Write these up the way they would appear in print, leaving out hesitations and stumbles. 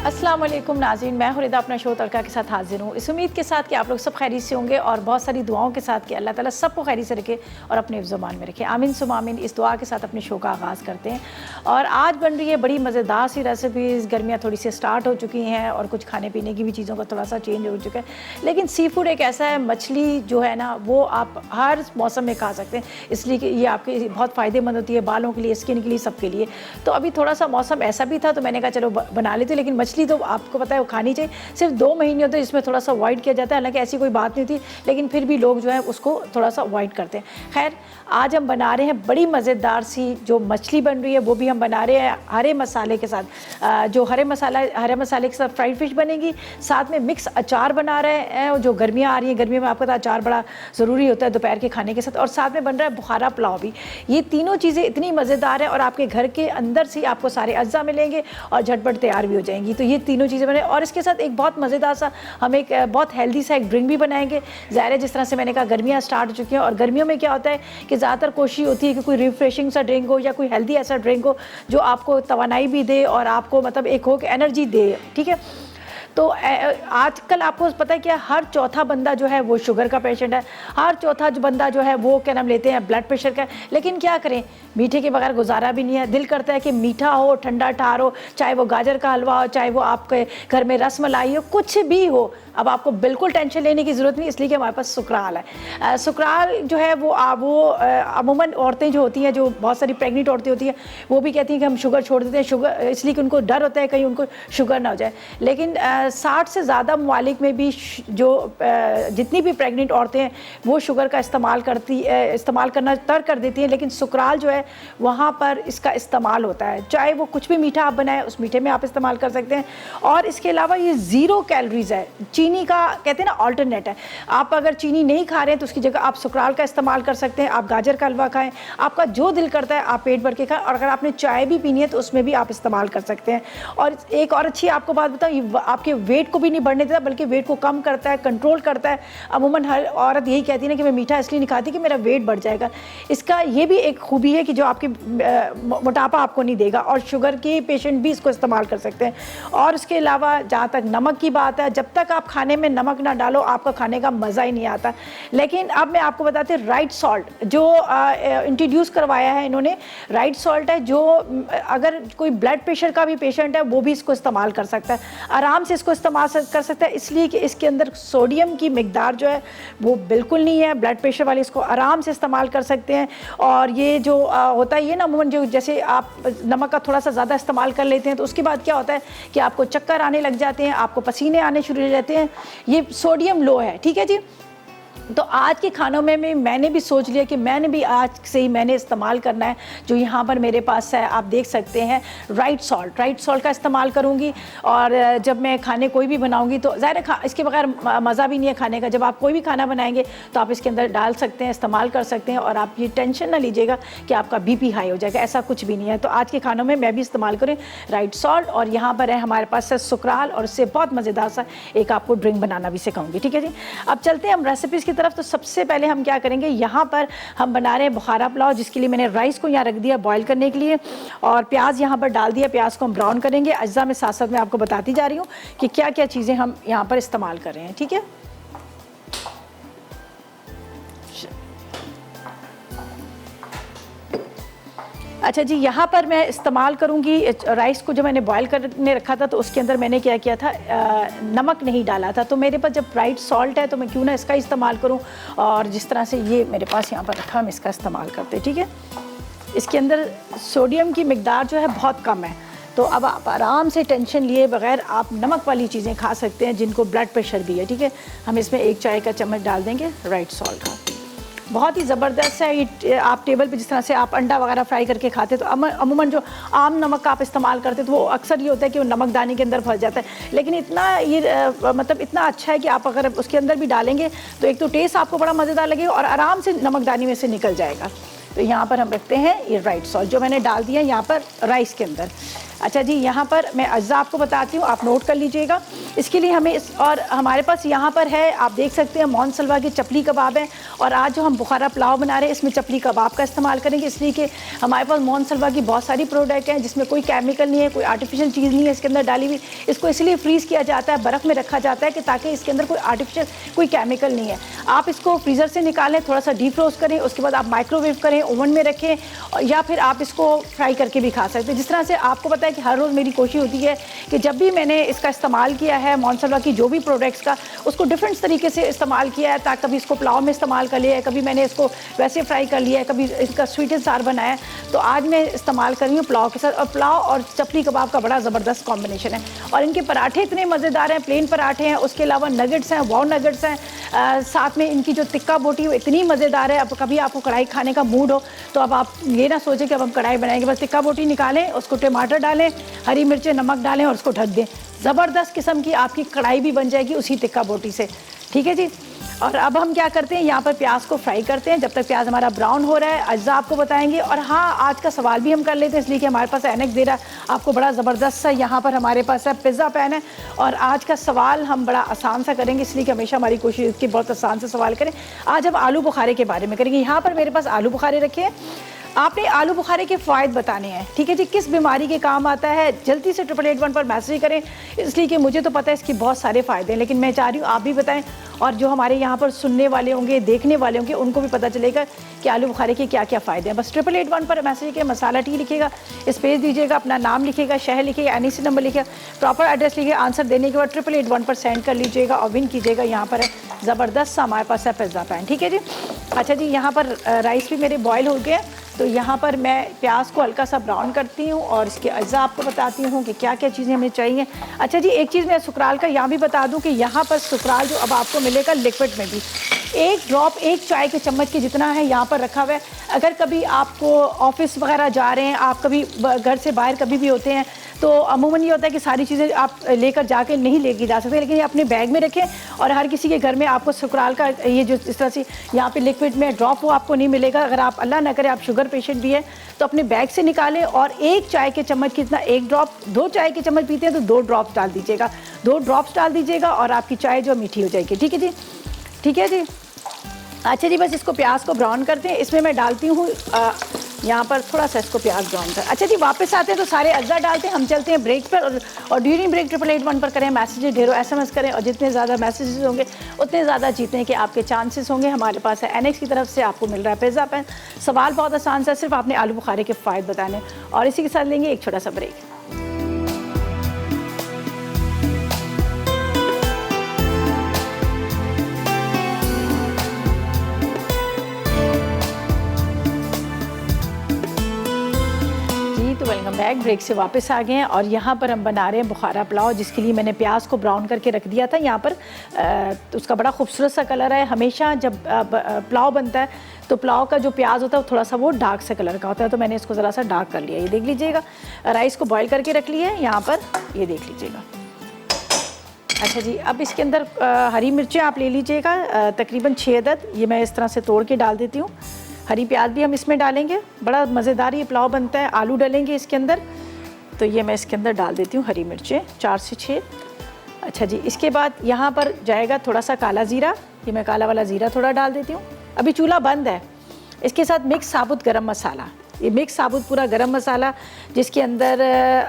अस्सलाम वालेकुम नाज़रीन, मैं हुरैदा अपना शो तड़का के साथ हाजिर हूँ। इस उम्मीद के साथ कि आप लोग सब खैरियत से होंगे और बहुत सारी दुआओं के साथ कि अल्लाह ताला सबको खैरियत से रखे और अपने ज़ुबान में रखे। आमीन सुम आमीन। इस दुआ के साथ अपने शो का आगाज़ करते हैं और आज बन रही है बड़ी मज़ेदार सी रेसिपीज़। गर्मियाँ थोड़ी सी स्टार्ट हो चुकी हैं और कुछ खाने पीने की भी चीज़ों का थोड़ा सा चेंज हो चुका है, लेकिन सी फूड एक ऐसा है, मछली जो है ना वो आप हर मौसम में खा सकते हैं, इसलिए कि ये आपके बहुत फ़ायदेमंद होती है, बालों के लिए, स्किन के लिए, सबके लिए। तो अभी थोड़ा सा मौसम ऐसा भी था तो मैंने कहा चलो बना लेते, लेकिन मछली तो आपको पता है वो खानी चाहिए। सिर्फ 2 महीने होते हैं इसमें थोड़ा सा अवॉइड किया जाता है, हालांकि ऐसी कोई बात नहीं थी, लेकिन फिर भी लोग जो है उसको थोड़ा सा अवॉइड करते हैं। खैर, आज हम बना रहे हैं बड़ी मज़ेदार सी जो मछली बन रही है, वो भी हम बना रहे हैं हरे मसाले के साथ। जो हरे मसाले के साथ फ्राइड फिश बनेगी, साथ में मिक्स अचार बना रहे हैं। जो गर्मियाँ आ रही हैं, गर्मियों में आपको पता है अचार बड़ा ज़रूरी होता है दोपहर के खाने के साथ, और साथ में बन रहा है बुखारा पुलाव भी। ये तीनों चीज़ें इतनी मज़ेदार है और आपके घर के अंदर से आपको सारे अज्जा मिलेंगे और झटपट तैयार भी हो जाएंगी। तो ये तीनों चीज़ें बने और इसके साथ एक बहुत मज़ेदार सा हम एक बहुत हेल्दी सा एक ड्रिंक भी बनाएंगे। ज़ाहिर है, जिस तरह से मैंने कहा गर्मियाँ स्टार्ट हो चुकी हैं और गर्मियों में क्या होता है कि ज़्यादातर कोशिश होती है कि कोई रिफ्रेशिंग सा ड्रिंक हो या कोई हेल्दी ऐसा ड्रिंक हो जो आपको तवानाई भी दे और आपको मतलब एक हो कि एनर्जी दे। ठीक है, तो आजकल आपको पता है क्या, हर चौथा बंदा जो है वो शुगर का पेशेंट है, हर चौथा जो बंदा जो है वो क्या नाम लेते हैं ब्लड प्रेशर का। लेकिन क्या करें, मीठे के बगैर गुजारा भी नहीं है। दिल करता है कि मीठा हो, ठंडा ठार हो, चाहे वो गाजर का हलवा हो, चाहे वो आपके घर में रस मलाई हो, कुछ भी हो। अब आपको बिल्कुल टेंशन लेने की ज़रूरत नहीं, इसलिए कि हमारे पास सुकराल है। सुकराल जो है वो अमूमन औरतें जो होती हैं, जो बहुत सारी प्रेग्नेंट औरतें होती हैं, वो भी कहती हैं कि हम शुगर छोड़ देते हैं, शुगर इसलिए कि उनको डर होता है कहीं उनको शुगर ना हो जाए। लेकिन 60 से ज़्यादा ममालिक में भी जो जितनी भी प्रेग्नेंट औरतें हैं वो शुगर का इस्तेमाल करना तर्क कर देती हैं, लेकिन सुकराल जो है वहाँ पर इसका इस्तेमाल होता है। चाहे वो कुछ भी मीठा आप बनाएं, उस मीठे में आप इस्तेमाल कर सकते हैं। और इसके अलावा ये 0 कैलोरीज है, चीनी का कहते हैं ना ऑल्टरनेट है। आप अगर चीनी नहीं खा रहे हैं तो उसकी जगह आप सुकराल का इस्तेमाल कर सकते हैं। आप गाजर का हलवा खाएं, आपका जो दिल करता है आप पेट भर के खाएं, और अगर आपने चाय भी पीनी है तो उसमें भी आप इस्तेमाल कर सकते हैं। और एक और अच्छी आपको बात बताऊँ, ये आपके वेट को भी नहीं बढ़ने देता बल्कि वेट को कम करता है, कंट्रोल करता है। अमूमन हर औरत यही कहती है ना कि मैं मीठा इसलिए नहीं खाती कि मेरा वेट बढ़ जाएगा। इसका ये भी एक खूबी है कि जो आपके मोटापा आपको नहीं देगा, और शुगर के पेशेंट भी इसको इस्तेमाल कर सकते हैं। और इसके अलावा जहाँ तक नमक की बात है, जब तक आप खाने में नमक ना डालो आपका खाने का मज़ा ही नहीं आता। लेकिन अब मैं आपको बताती हूँ राइट सॉल्ट जो इंट्रोड्यूस करवाया है इन्होंने। राइट सॉल्ट है जो अगर कोई ब्लड प्रेशर का भी पेशेंट है वो भी इसको इस्तेमाल कर सकता है, आराम से इसको इस्तेमाल कर सकता है, इसलिए कि इसके अंदर सोडियम की मिकदार जो है वो बिल्कुल नहीं है। ब्लड प्रेशर वाले इसको आराम से इस्तेमाल कर सकते हैं। और ये जो होता है ये ना अमूमन जो जैसे आप नमक का थोड़ा सा ज़्यादा इस्तेमाल कर लेते हैं तो उसके बाद क्या होता है कि आपको चक्कर आने लग जाते हैं, आपको पसीने आने शुरू हो जाते हैं। ये सोडियम लो है। ठीक है जी, तो आज के खानों में मैंने भी सोच लिया कि मैंने भी आज से ही मैंने इस्तेमाल करना है। जो यहाँ पर मेरे पास है आप देख सकते हैं, राइट सॉल्ट का इस्तेमाल करूँगी। और जब मैं खाने कोई भी बनाऊँगी तो ज़ाहिर है इसके बगैर मज़ा भी नहीं है खाने का। जब आप कोई भी खाना बनाएंगे तो आप इसके अंदर डाल सकते हैं, इस्तेमाल कर सकते हैं, और आप ये टेंशन ना लीजिएगा कि आपका BP हाई हो जाएगा, ऐसा कुछ भी नहीं है। तो आज के खानों में मैं भी इस्तेमाल करूँ राइट सॉल्ट। और यहाँ पर है हमारे पास है सुकराल, और उससे बहुत मज़ेदार सा एक आपको ड्रिंक बनाना भी सिखाऊंगी। ठीक है जी, अब चलते हैं हम रेसिपीज़ की तरफ। तो सबसे पहले हम क्या करेंगे, यहाँ पर हम बना रहे हैं बुखारा पुलाव, जिसके लिए मैंने राइस को यहाँ रख दिया बॉईल करने के लिए, और प्याज यहाँ पर डाल दिया। प्याज को हम ब्राउन करेंगे। अज्जा में साथ साथ मैं आपको बताती जा रही हूँ कि क्या क्या चीज़ें हम यहाँ पर इस्तेमाल कर रहे हैं। ठीक है, अच्छा जी, यहाँ पर मैं इस्तेमाल करूँगी राइस को। जो मैंने बॉईल करने रखा था तो उसके अंदर मैंने क्या किया था, नमक नहीं डाला था। तो मेरे पास जब राइट सॉल्ट है तो मैं क्यों ना इसका इस्तेमाल करूँ। और जिस तरह से ये मेरे पास यहाँ पर रखा, हम इसका इस्तेमाल करते हैं। ठीक है, इसके अंदर सोडियम की मिकदार जो है बहुत कम है, तो अब आप आराम से टेंशन लिए बगैर आप नमक वाली चीज़ें खा सकते हैं जिनको ब्लड प्रेशर भी है। ठीक है, हम इसमें 1 चाय का चम्मच डाल देंगे राइट सॉल्ट का। बहुत ही ज़बरदस्त है ये। आप टेबल पे जिस तरह से आप अंडा वगैरह फ्राई करके खाते तो अमूमन जो आम नमक का आप इस्तेमाल करते तो वो अक्सर ये होता है कि वो नमकदानी के अंदर फंस जाता है। लेकिन इतना ये मतलब इतना अच्छा है कि आप अगर उसके अंदर भी डालेंगे तो एक तो टेस्ट आपको बड़ा मज़ेदार लगेगा और आराम से नमकदानी में से निकल जाएगा। तो यहाँ पर हम रखते हैं ये राइट सॉल्ट जो मैंने डाल दिया यहाँ पर राइस के अंदर। अच्छा जी, यहाँ पर मैं अज्जा आपको बताती हूँ, आप नोट कर लीजिएगा। इसके लिए हमें और हमारे पास यहाँ पर है, आप देख सकते हैं मौन सलवा की चपली कबाब है। और आज जो हम बुखारा पुलाव बना रहे हैं इसमें चपली कबाब का इस्तेमाल करेंगे, इसलिए कि हमारे पास मौन सलवा की बहुत सारी प्रोडक्ट हैं जिसमें कोई केमिकल नहीं है, कोई आर्टिफिशियल चीज़ नहीं है इसके अंदर डाली हुई। इसको इसलिए फ्रीज़ किया जाता है, बर्फ़ में रखा जाता है कि ताकि इसके अंदर कोई आर्टिफिशियल कोई केमिकल नहीं है। आप इसको फ्रीज़र से निकालें, थोड़ा सा डीप रोस्ट करें, उसके बाद आप माइक्रोवेव करें, ओवन में रखें, या फिर आप इसको फ्राई करके भी खा सकते हैं। जिस तरह से आपको पता है कि हर रोज़ मेरी कोशिश होती है कि जब भी मैंने इसका इस्तेमाल किया है मौन सलवा की जो भी प्रोडक्ट्स का, उसको डिफरेंट तरीके से इस्तेमाल किया है। ताकि कभी इसको पुलाव में इस्तेमाल कर लिया है, कभी मैंने इसको वैसे फ्राई कर लिया है, कभी इसका स्वीट एंड सार बनाया है। तो आज मैं इस्तेमाल कर रही हूँ पुलाव के साथ, और पुलाव और चपली कबाब का बड़ा ज़बरदस्त कॉम्बिनेशन है। और इनके पराठे इतने मज़ेदार हैं, प्लेन पराठे हैं, उसके अलावा नगेट्स हैं, वाव नगेट्स हैं, साथ में इनकी जो टिक्का बोटी है इतनी मज़ेदार है। अब कभी आपको कढ़ाई खाने का मूड हो तो अब आप ये ना सोचें कि अब हम कढ़ाई बनाएंगे, बस टिक्का बोटी निकालें, उसको टमाटर डालें, हरी मिर्चें, नमक डालें और उसको ढक दें। ज़बरदस्त किस्म की आपकी कढ़ाई भी बन जाएगी उसी टिक्का बोटी से। ठीक है जी। और अब हम क्या करते हैं, यहाँ पर प्याज को फ्राई करते हैं। जब तक प्याज हमारा ब्राउन हो रहा है अज्जा आपको बताएंगे। और हाँ, आज का सवाल भी हम कर लेते हैं इसलिए कि हमारे पास एनेक्स दे रहा है आपको बड़ा ज़बरदस्त सा। यहाँ पर हमारे पास है पिज़्ज़ा पैन है, और आज का सवाल हम बड़ा आसान सा करेंगे, इसलिए कि हमेशा हमारी कोशिश की बहुत आसान से सवाल करें। आज हम आलू बुखारे के बारे में करेंगे। यहाँ पर मेरे पास आलू बुखारे रखे हैं, आपने आलू बुखारे के फ़ायदे बताने हैं। ठीक है जी, किस बीमारी के काम आता है, जल्दी से 888 पर मैसेज करें, इसलिए कि मुझे तो पता है इसके बहुत सारे फ़ायदे हैं, लेकिन मैं चाह रही हूँ आप भी बताएं, और जो हमारे यहाँ पर सुनने वाले होंगे, देखने वाले होंगे, उनको भी पता चलेगा कि आलू बुखारे के क्या क्या फ़ायदे हैं। बस 888 पर मैसेज किया, मसाला टी लिखिएगा, स्पेस दीजिएगा, अपना नाम लिखिएगा, शहर लिखिएगा, NEC नंबर लिखिएगा, प्रॉपर एड्रेस लिखिएगा। आंसर देने के बाद 888 पर सेंड कर लीजिएगा और विन कीजिएगा। यहाँ पर है ज़बरदस्त सा हमारे पास है पिज़्ज़ा पैन। ठीक है जी। अच्छा जी, यहाँ पर राइस भी मेरे बॉयल हो गए, तो यहाँ पर मैं प्याज को हल्का सा ब्राउन करती हूँ और इसके अज्जा आपको बताती हूँ कि क्या क्या चीज़ें हमें चाहिए। अच्छा जी, एक चीज़ मैं सुकराल का यहाँ भी बता दूँ कि यहाँ पर सुकराल जो अब आपको मिलेगा लिक्विड में भी, एक ड्रॉप, एक चाय के चम्मच के जितना है यहाँ पर रखा हुआ है। अगर कभी आपको ऑफिस वगैरह जा रहे हैं, आप कभी घर से बाहर कभी भी होते हैं, तो अमूमन ये होता है कि सारी चीज़ें आप लेकर जाके नहीं लेके जा सकते, लेकिन ये अपने बैग में रखें। और हर किसी के घर में आपको सुकराल का ये जो इस तरह से यहाँ पे लिक्विड में ड्रॉप वो आपको नहीं मिलेगा। अगर आप अल्लाह ना करे आप शुगर पेशेंट भी है तो अपने बैग से निकालें और एक चाय के चम्मच कितना, एक ड्रॉप, 2 चाय के चम्मच पीते हैं तो 2 ड्रॉप्स डाल दीजिएगा, 2 ड्रॉप्स डाल दीजिएगा और आपकी चाय जो मीठी हो जाएगी। ठीक है जी, ठीक है जी। अच्छा जी, बस इसको प्याज को ब्राउन करते हैं। इसमें मैं डालती हूँ यहाँ पर थोड़ा सा इसको प्याज ब्राउन कर। अच्छा जी, वापस आते हैं तो सारे अज्जा डालते हैं। हम चलते हैं ब्रेक पर, और ड्यूरिंग ब्रेक 888 पर करें मैसेजेस, ढेरों SMS करें, और जितने ज़्यादा मैसेजेस होंगे उतने ज़्यादा जीतने के आपके चांसेस होंगे। हमारे पास है NX की तरफ से आपको मिल रहा है पिज़्ज़ा पैन। सवाल बहुत आसान सा, सिर्फ आपने आलू बुखारे के फ़ायदे बताने, और इसी के साथ लेंगे एक छोटा सा ब्रेक। Welcome back. ब्रेक से वापस आ गए हैं और यहाँ पर हम बना रहे हैं बुखारा पुलाव, जिसके लिए मैंने प्याज को ब्राउन करके रख दिया था। यहाँ पर उसका बड़ा खूबसूरत सा कलर है। हमेशा जब पुलाव बनता है तो पुलाव का जो प्याज होता है वो थोड़ा सा वो डार्क से कलर का होता है, तो मैंने इसको ज़रा सा डार्क कर लिया। ये देख लीजिएगा, राइस को बॉयल करके रख लिया है यहाँ पर, ये देख लीजिएगा। अच्छा जी, अब इसके अंदर हरी मिर्चें आप ले लीजिएगा, तकरीबन 6 अदद, ये मैं इस तरह से तोड़ के डाल देती हूँ। हरी प्याज भी हम इसमें डालेंगे, बड़ा मज़ेदार ये पुलाव बनता है। आलू डालेंगे इसके अंदर, तो ये मैं इसके अंदर डाल देती हूँ हरी मिर्चें 4 से 6। अच्छा जी, इसके बाद यहाँ पर जाएगा थोड़ा सा काला ज़ीरा, ये मैं काला वाला ज़ीरा थोड़ा डाल देती हूँ। अभी चूल्हा बंद है। इसके साथ मिक्स साबुत गरम मसाला, ये मिक्स साबुत पूरा गरम मसाला, जिसके अंदर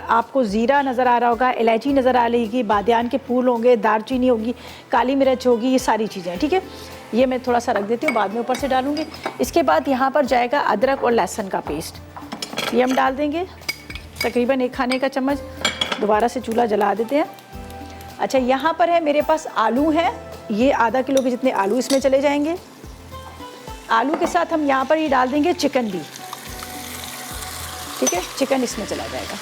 आपको ज़ीरा नज़र आ रहा होगा, इलायची नज़र आ रही, बादियान के फूल होंगे, दालचीनी होगी, काली मिर्च होगी, ये सारी चीज़ें। ठीक है, ये मैं थोड़ा सा रख देती हूँ, बाद में ऊपर से डालूँगी। इसके बाद यहाँ पर जाएगा अदरक और लहसुन का पेस्ट, ये हम डाल देंगे तकरीबन 1 खाने का चम्मच। दोबारा से चूल्हा जला देते हैं। अच्छा, यहाँ पर है मेरे पास आलू है, ये आधा किलो के जितने आलू इसमें चले जाएंगे। आलू के साथ हम यहाँ पर ये डाल देंगे चिकन भी। ठीक है, चिकन इसमें चला जाएगा।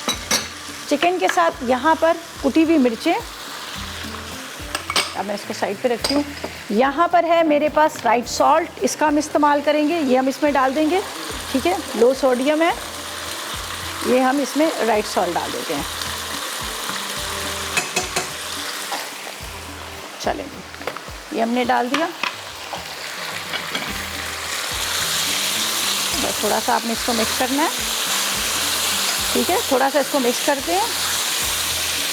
चिकन के साथ यहाँ पर कुटी हुई मिर्चें, अब मैं इसको साइड पे रखती हूँ। यहाँ पर है मेरे पास राइट सॉल्ट, इसका हम इस्तेमाल करेंगे, ये हम इसमें डाल देंगे। ठीक है, लो सोडियम है, ये हम इसमें राइट सॉल्ट डाल देते हैं। चलेंगे, ये हमने डाल दिया। बस थोड़ा सा आपने इसको मिक्स करना है। ठीक है, थोड़ा सा इसको मिक्स करते हैं।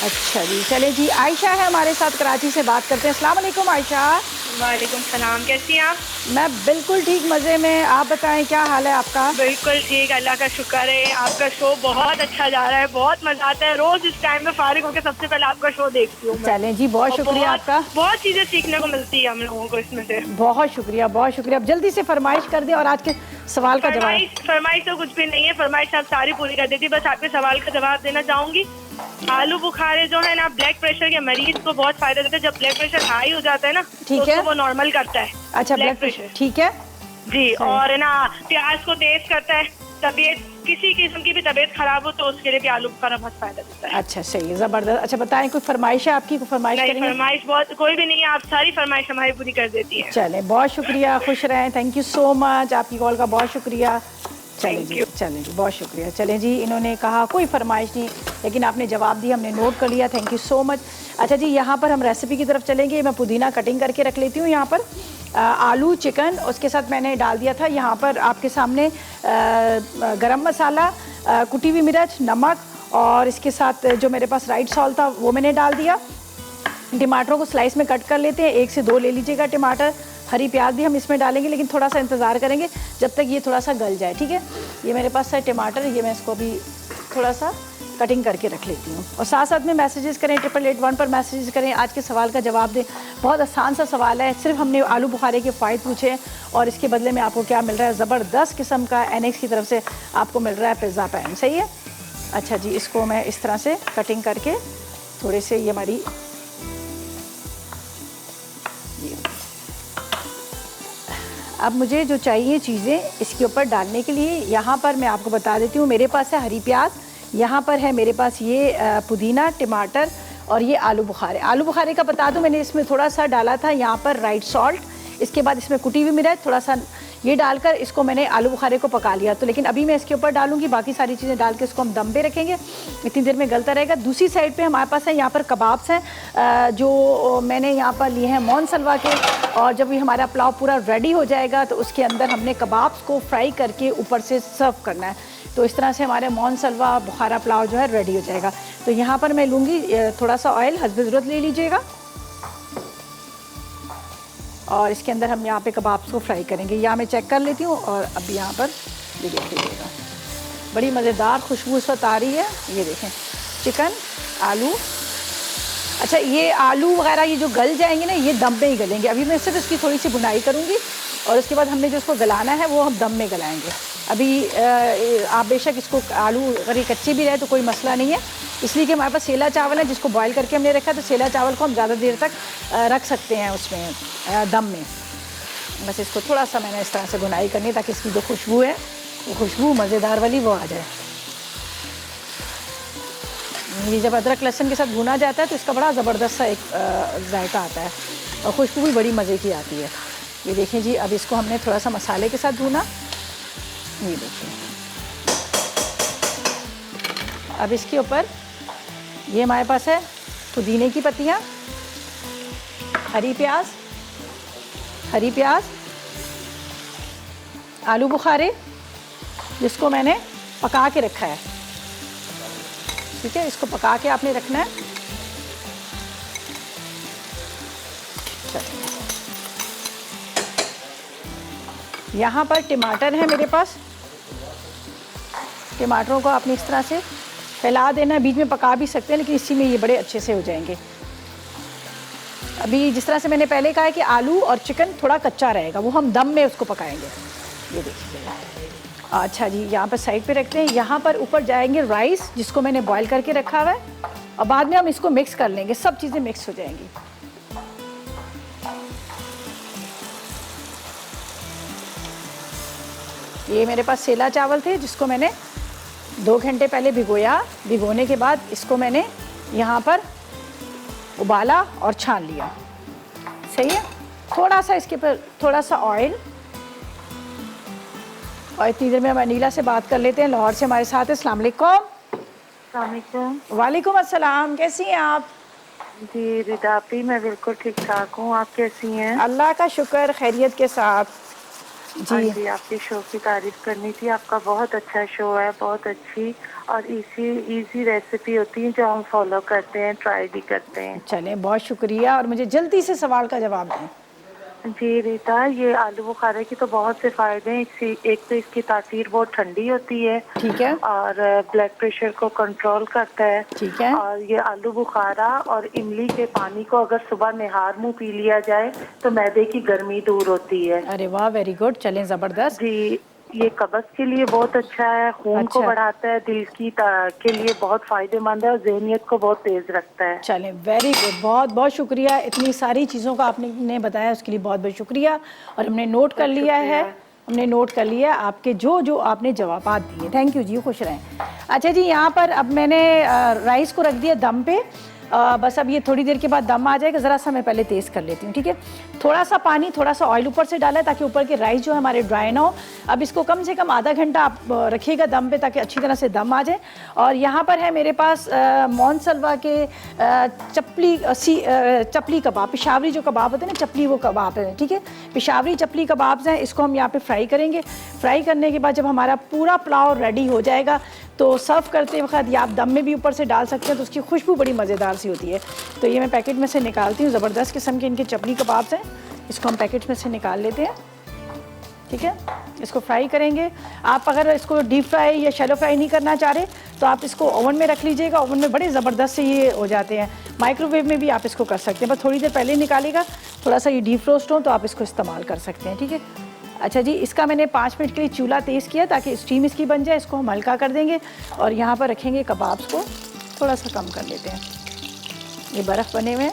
अच्छा जी, चले जी, आयशा है हमारे साथ, कराची से बात करते हैं। अस्सलाम वालेकुम आयशा। वालेकुम सलाम, कैसी हैं आप? मैं बिल्कुल ठीक, मज़े में। आप बताएं क्या हाल है आपका? बिल्कुल ठीक, अल्लाह का शुक्र है। आपका शो बहुत अच्छा जा रहा है, बहुत मजा आता है। रोज इस टाइम में फारिग होकर सबसे पहले आपका शो देखती हूँ मैं। चलें जी, बहुत और शुक्रिया बहुत आपका। बहुत चीजें सीखने को मिलती है हम लोगों को इसमें से। बहुत शुक्रिया, बहुत शुक्रिया। अब जल्दी से फरमाइश कर दें और आज के सवाल का जवाब। फरमाइश तो कुछ भी नहीं है, फरमाइश आप सारी पूरी कर देती। बस आपके सवाल का जवाब देना चाहूंगी। आलू बुखारे जो है ना, ब्लड प्रेशर के मरीज को बहुत फायदा देता है। जब ब्लड प्रेशर हाई हो जाता है ना, तो ठीक है। उसको वो नॉर्मल करता है। अच्छा, ब्लड प्रेशर, ठीक है जी, सही। और है ना, प्याज को तेज करता है। तबीयत, किसी किस्म की भी तबीयत खराब हो तो उसके लिए भी आलू बुखारा बहुत फायदा देता है। अच्छा सही है, ज़बरदस्त। अच्छा बताएं, कोई फरमाइश है आपकी? कोई फरमाइश नहीं, करेंगे? फरमाइश बहुत कोई भी नहीं है, आप सारी फरमाइश हमारी पूरी कर देती हैं। चलें, बहुत शुक्रिया, खुश रहें। थैंक यू सो मच, आपकी कॉल का बहुत शुक्रिया। चलें जी, चलें जी, बहुत शुक्रिया। चलें जी, इन्होंने कहा कोई फरमाइश नहीं, लेकिन आपने जवाब दिया, हमने नोट कर लिया। Thank you so much. अच्छा जी, यहाँ पर हम रेसिपी की तरफ चलेंगे। मैं पुदीना कटिंग करके रख लेती हूँ। यहाँ पर आलू, चिकन, उसके साथ मैंने डाल दिया था यहाँ पर आपके सामने गरम मसाला, कुटी हुई मिर्च, नमक, और इसके साथ जो मेरे पास राइट सॉल्ट था वो मैंने डाल दिया। टमाटरों को स्लाइस में कट कर लेते हैं, 1 से 2 ले लीजिएगा टमाटर। हरी प्याज भी हम इसमें डालेंगे, लेकिन थोड़ा सा इंतज़ार करेंगे जब तक ये थोड़ा सा गल जाए, ठीक है। ये मेरे पास है टमाटर, ये मैं इसको अभी थोड़ा सा कटिंग करके रख लेती हूँ। और साथ साथ में मैसेजेस करें, 8881 पर मैसेजेस करें, आज के सवाल का जवाब दें। बहुत आसान सा सवाल है, सिर्फ हमने आलू बुखारे के फ़ायदे पूछे हैं और इसके बदले में आपको क्या मिल रहा है? ज़बरदस्त किस्म का एनेक्स की तरफ से आपको मिल रहा है पिज़्ज़ा पैन, सही है। अच्छा जी, इसको मैं इस तरह से कटिंग करके थोड़े से, ये हमारी अब मुझे जो चाहिए चीज़ें इसके ऊपर डालने के लिए, यहाँ पर मैं आपको बता देती हूँ। मेरे पास है हरी प्याज, यहाँ पर है मेरे पास ये पुदीना, टमाटर, और ये आलू बुखारे। आलू बुखारे का बता दूँ, मैंने इसमें थोड़ा सा डाला था यहाँ पर राइट सॉल्ट। इसके बाद इसमें कुटी हुई मिर्च, थोड़ा सा ये डालकर इसको मैंने आलू बुखारे को पका लिया। तो लेकिन अभी मैं इसके ऊपर डालूंगी, बाकी सारी चीज़ें डाल के इसको हम दम पे रखेंगे, इतनी देर में गलता रहेगा। दूसरी साइड पे हमारे पास है यहाँ पर कबाब्स हैं, जो मैंने यहाँ पर लिए हैं मोहन सलवा के। और जब ये हमारा पुलाव पूरा रेडी हो जाएगा तो उसके अंदर हमने कबाब्स को फ्राई करके ऊपर से सर्व करना है। तो इस तरह से हमारे मोहन सलवा बुखारा पुलाव जो है रेडी हो जाएगा। तो यहाँ पर मैं लूँगी थोड़ा सा ऑयल, हस्ब ज़रूरत ले लीजिएगा, और इसके अंदर हम यहाँ पे कबाब्स को फ्राई करेंगे। यहाँ मैं चेक कर लेती हूँ, और अब यहाँ पर ये देखिएगा, बड़ी मज़ेदार खुशबू इस वक्त आ रही है। ये देखें, चिकन, आलू। अच्छा, ये आलू वगैरह ये जो गल जाएंगे ना, ये दम में ही गलेंगे। अभी मैं सिर्फ इसकी थोड़ी सी बुनाई करूँगी, और उसके बाद हमने जो इसको गलाना है वो हम दम में गलाएंगे। अभी आप बेशक इसको, आलू अगर ये कच्चे भी रहे तो कोई मसला नहीं है, इसलिए कि हमारे पास सेला चावल है जिसको बॉईल करके हमने रखा है। तो सेला चावल को हम ज़्यादा देर तक रख सकते हैं उसमें दम में। बस इसको थोड़ा सा मैंने इस तरह से बुनाई करनी है ताकि इसकी जो खुशबू है, वो खुशबू मज़ेदार वाली वो आ जाए। ये जब अदरक लहसुन के साथ भुना जाता है तो इसका बड़ा ज़बरदस्त सा एक जायका आता है, और खुशबू भी बड़ी मज़े की आती है। ये देखें जी, अब इसको हमने थोड़ा सा मसाले के साथ भुना। ये देखिए, अब इसके ऊपर ये हमारे पास है पुदीने की पत्तियाँ, हरी प्याज, आलू बुखारे जिसको मैंने पका के रखा है, ठीक है। इसको पका के आपने रखना है। यहाँ पर टमाटर है मेरे पास, टमाटरों को आपने इस तरह से फैला देना है। बीच में पका भी सकते हैं, लेकिन इसी में ये बड़े अच्छे से हो जाएंगे। अभी जिस तरह से मैंने पहले कहा है कि आलू और चिकन थोड़ा कच्चा रहेगा, वो हम दम में उसको पकाएंगे। ये देखिए, अच्छा जी, यहाँ पर साइड पे रखते हैं। यहाँ पर ऊपर जाएंगे राइस जिसको मैंने बॉईल करके रखा हुआ है, और बाद में हम इसको मिक्स कर लेंगे, सब चीज़ें मिक्स हो जाएंगी। ये मेरे पास सेला चावल थे जिसको मैंने 2 घंटे पहले भिगोया। भिगोने के बाद इसको मैंने यहाँ पर उबाला और छान लिया, सही है। थोड़ा सा इसके ऊपर थोड़ा सा ऑयल, और इतनी देर में हम अनीला से बात कर लेते हैं, लाहौर से हमारे साथ है। अस्सलाम वालेकुम। वालेकुम अस्सलाम, कैसी हैं आप? जी रिदापी, मैं बिल्कुल ठीक ठाक हूँ, आप कैसी हैं? अल्लाह का शुक्र, खैरियत के साथ। हाँ जी जी, आपके शो की तारीफ करनी थी। आपका बहुत अच्छा शो है, बहुत अच्छी और इजी रेसिपी होती है जो हम फॉलो करते हैं, ट्राई भी करते हैं। चलें, बहुत शुक्रिया। और मुझे जल्दी से सवाल का जवाब दें। जी रीता, ये आलू बुखारे की तो बहुत से फायदे हैं। एक तो इसकी तासीर बहुत ठंडी होती है ठीक है, और ब्लड प्रेशर को कंट्रोल करता है। ठीक है। और ये आलू बुखारा और इमली के पानी को अगर सुबह निहार मुंह पी लिया जाए तो मैदे की गर्मी दूर होती है। अरे वाह, वेरी गुड, चलें, ज़बरदस्त। जी, ये कब्ज के लिए बहुत अच्छा है, खून को अच्छा, बढ़ाता है, दिल की के लिए बहुत फायदेमंद है और ज़हनियत को बहुत तेज रखता है। चलें, वेरी गुड, बहुत बहुत शुक्रिया। इतनी सारी चीज़ों का आपने बताया, उसके लिए बहुत बहुत शुक्रिया। और हमने नोट कर बहुत लिया है, शुक्रिया। हमने नोट कर लिया आपके जो जो आपने जवाबात दिए। थैंक यू जी, खुश रहें। अच्छा जी, यहाँ पर अब मैंने राइस को रख दिया दम पे। बस अब ये थोड़ी देर के बाद दम आ जाएगा। ज़रा सा मैं पहले तेज़ कर लेती हूँ, ठीक है। थोड़ा सा पानी, थोड़ा सा ऑयल ऊपर से डाला है ताकि ऊपर के राइस जो है हमारे ड्राई ना हो। अब इसको कम से कम आधा घंटा आप रखिएगा दम पे ताकि अच्छी तरह से दम आ जाए। और यहाँ पर है मेरे पास मोनसलवा के चपली कबाब, पिशावरी जो कबाब होते हैं ना, चपली वो कबाब है, ठीक है। पिशावरी चपली कबाब्स हैं, इसको हम यहाँ पे फ्राई करेंगे। फ्राई करने के बाद जब हमारा पूरा पुलाव रेडी हो जाएगा तो सर्व करते वक्त या आप दम में भी ऊपर से डाल सकते हैं, तो उसकी खुशबू बड़ी मज़ेदार सी होती है। तो ये मैं पैकेट में से निकालती हूँ। ज़बरदस्त किस्म के इनके चपली कबाब्स हैं, इसको हम पैकेट में से निकाल लेते हैं, ठीक है। इसको फ्राई करेंगे। आप अगर इसको डीप फ्राई या शैलो फ्राई नहीं करना चाह रहे तो आप इसको ओवन में रख लीजिएगा। ओवन में बड़े ज़बरदस्त से ये हो जाते हैं। माइक्रोवेव में भी आप इसको कर सकते हैं, बस थोड़ी देर पहले निकालेगा, थोड़ा सा ये डीप रोस्ट हो तो आप इसको इस्तेमाल कर सकते हैं, ठीक है। अच्छा जी, इसका मैंने 5 मिनट के लिए चूल्हा तेज़ किया ताकि स्टीम इसकी बन जाए। इसको हम हल्का कर देंगे और यहाँ पर रखेंगे कबाब्स को, थोड़ा सा कम कर लेते हैं। ये बर्फ़ बने हुए हैं।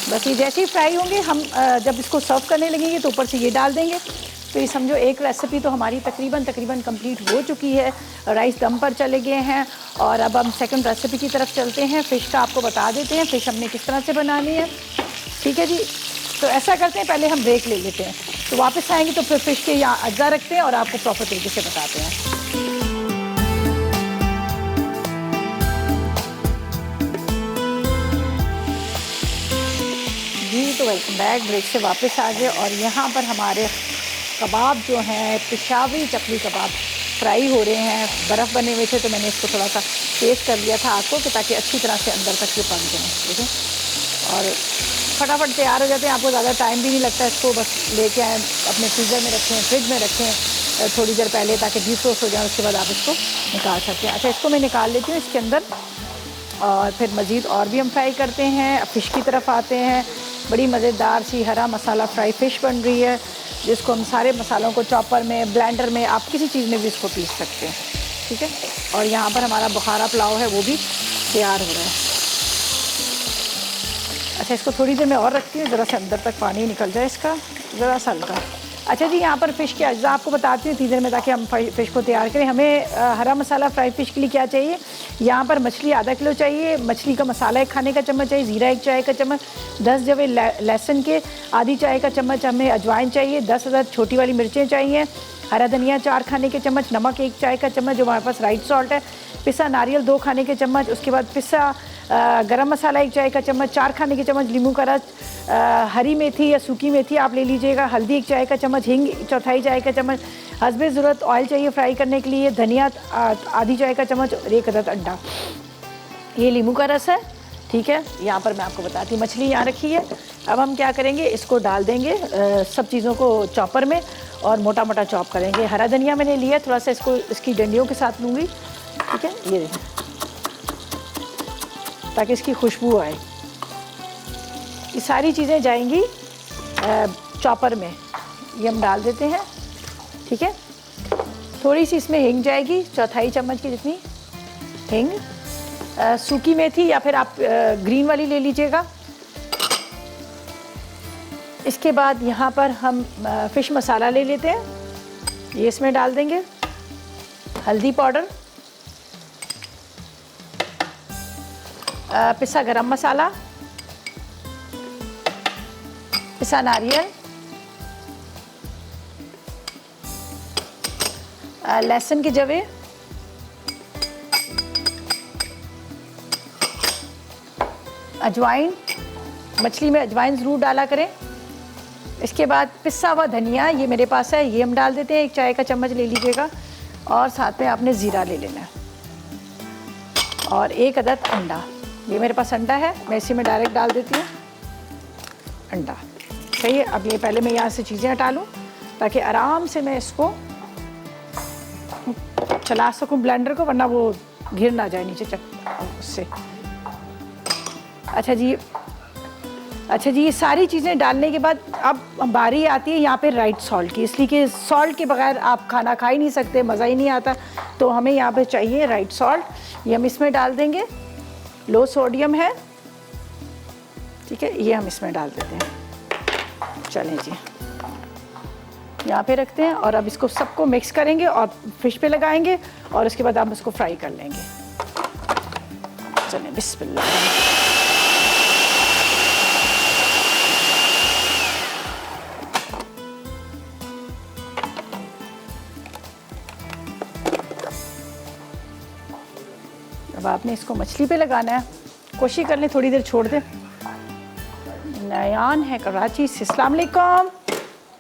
बस ये जैसे ही फ्राई होंगे हम जब इसको सर्व करने लगेंगे तो ऊपर से ये डाल देंगे। तो ये समझो एक रेसिपी तो हमारी तकरीबन कंप्लीट हो चुकी है। राइस दम पर चले गए हैं और अब हम सेकंड रेसिपी की तरफ चलते हैं। फ़िश का आपको बता देते हैं फ़िश हमने किस तरह से बनानी है, ठीक है जी। तो ऐसा करते हैं, पहले हम ब्रेक ले लेते हैं, तो वापस आएंगे तो फिर फ़िश के यहाँ अज्जा रखते हैं और आपको प्रॉपर तरीके से बताते हैं। जी, तो वेलकम बैक। ब्रेक से वापस आ गए और यहाँ पर हमारे कबाब जो हैं, पिशावरी चपली कबाब फ्राई हो रहे हैं। बर्फ़ बने हुए थे तो मैंने इसको थोड़ा सा तेज़ कर लिया था आग को, कि ताकि अच्छी तरह से अंदर तक ये पक जाएँ, ठीक है। और फटाफट तैयार हो जाते हैं, आपको ज़्यादा टाइम भी नहीं लगता। इसको बस लेके आएँ, अपने फ्रीज़र में रखें, फ्रिज में रखें थोड़ी देर पहले, ताकि डिफ्रोस्ट हो जाए। उसके बाद आप इसको निकाल सकते हैं। अच्छा, इसको मैं निकाल लेती हूँ इसके अंदर और फिर मज़ीद और भी हम फ्राई करते हैं। फ़िश की तरफ आते हैं। बड़ी मज़ेदार सी हरा मसाला फ्राई फ़िश बन रही है, जिसको हम सारे मसालों को चॉपर में, ब्लेंडर में, आप किसी चीज़ में भी इसको पीस सकते हैं, ठीक है। और यहाँ पर हमारा बुखारा पुलाव है, वो भी तैयार हो रहा है। अच्छा, इसको थोड़ी देर में और रखती हूँ, ज़रा सा अंदर तक पानी निकल जाए इसका, ज़रा सा हल्का। अच्छा जी, यहाँ पर फ़िश के अज्जा आपको बताती हूँ इतनी देर में, ताकि हम फ़िश को तैयार करें। हमें हरा मसाला फ्राई फ़िश के लिए क्या चाहिए, यहाँ पर मछली आधा किलो चाहिए, मछली का मसाला 1 खाने का चम्मच चाहिए, ज़ीरा 1 चाय का चम्मच, 10 जवे लहसुन के आधी चाय का चम्मच, हमें अजवाइन चाहिए, 10 अदद छोटी वाली मिर्चें चाहिए, हरा धनिया 4 खाने के चम्मच, नमक 1 चाय का चम्मच जो हमारे पास राइट सॉल्ट है, पिसा नारियल 2 खाने के चम्मच, उसके बाद पिसा गरम मसाला 1 चाय का चम्मच, 4 खाने के चम्मच नींबू का रस, हरी मेथी या सूखी मेथी आप ले लीजिएगा, हल्दी 1 चाय का चम्मच, हींग 1/4 चाय का चम्मच, हस्बे ज़रूरत ऑयल चाहिए फ्राई करने के लिए, धनिया आधी चाय का चम्मच और 1 अदद अंडा। ये नींबू का रस है, ठीक है। यहाँ पर मैं आपको बताती हूँ, मछली यहाँ रखी है। अब हम क्या करेंगे, इसको डाल देंगे सब चीज़ों को चॉपर में और मोटा मोटा चॉप करेंगे। हरा धनिया मैंने लिया, थोड़ा सा इसको इसकी डंडियों के साथ लूँगी, ठीक है, ये देखें, ताकि इसकी खुशबू आए। ये सारी चीज़ें जाएंगी चॉपर में, ये हम डाल देते हैं, ठीक है। थोड़ी सी इसमें हींग जाएगी, 1/4 चम्मच की जितनी हींग, सूखी मेथी या फिर आप ग्रीन वाली ले लीजिएगा। इसके बाद यहाँ पर हम फ़िश मसाला ले लेते हैं, ये इसमें डाल देंगे, हल्दी पाउडर, पिसा गरम मसाला, पिसा नारियल, लहसुन के जवे, अजवाइन, मछली में अजवाइन ज़रूर डाला करें। इसके बाद पिसा हुआ धनिया, ये मेरे पास है, ये हम डाल देते हैं, 1 चाय का चम्मच ले लीजिएगा। और साथ में आपने ज़ीरा ले लेना है और 1 अदद अंडा, ये मेरे पास अंडा है, मैं इसी में डायरेक्ट डाल देती हूँ अंडा। सही है। अब ये पहले मैं यहाँ से चीज़ें हटा लूँ ताकि आराम से मैं इसको चला सकूँ ब्लेंडर को, वरना वो गिर ना जाए नीचे उससे। अच्छा जी, ये सारी चीज़ें डालने के बाद अब बारी आती है यहाँ पे राइट सॉल्ट की, इसलिए कि सॉल्ट के बगैर आप खाना खा ही नहीं सकते, मज़ा ही नहीं आता। तो हमें यहाँ पे चाहिए राइट सॉल्ट, ये हम इसमें डाल देंगे। लो सोडियम है, ठीक है, ये हम इसमें डाल देते हैं। चलें जी, यहाँ पे रखते हैं और अब इसको सबको मिक्स करेंगे और फिश पे लगाएंगे और उसके बाद हम इसको फ्राई कर लेंगे। चलें, बिस्मिल्लाह। अब आपने इसको मछली पे लगाना है, कोशिश कर लें थोड़ी देर छोड़ दें। नयान है कराची से, अस्सलाम वालेकुम।